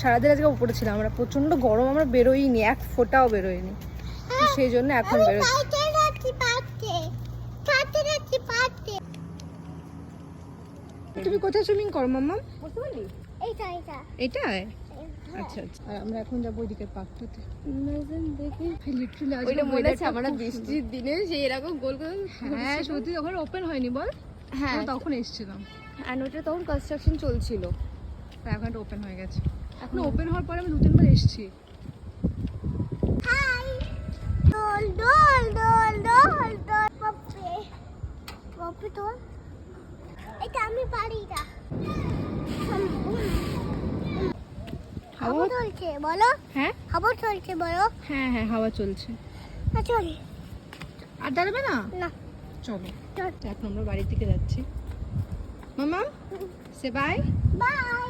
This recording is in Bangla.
সারাদিন আজকে উপরে ছিলাম আমরা, প্রচন্ড গরম, আমরা বেরোইনি, এক ফোঁটাও বেরোইনি, সেই জন্য এখন বেরোচ্ছি। তুমি কোথায় সুইমিং করো মাম্মা? এটা আচ্ছা আচ্ছা। আর আমরা এখন যাবো ওইদিকে পার্কটাতে। ওইটা মনে আছে আমরা বৃষ্টির দিনে সেই এরকম গোল গোল। হ্যাঁ সত্যি, ওখানে ওপেন হয়নি বল? হ্যাঁ তখন এসেছিলাম, আর ওটা তখন কনস্ট্রাকশন চলছিল, এখন এটা ওপেন হয়ে গেছে। এখন ওপেন হওয়ার পরে আমি 2-3 বার এসেছি। আমি পারি না। হাওয়া চলছে বলো? হ্যাঁ হাওয়া চলছে বলো? হ্যাঁ হ্যাঁ হাওয়া চলছে। চলি আর দাঁড়াবে না? না। চলো চল। এখন আমরা বাড়ির দিকে যাচ্ছি। মামা সে বাই। বাই।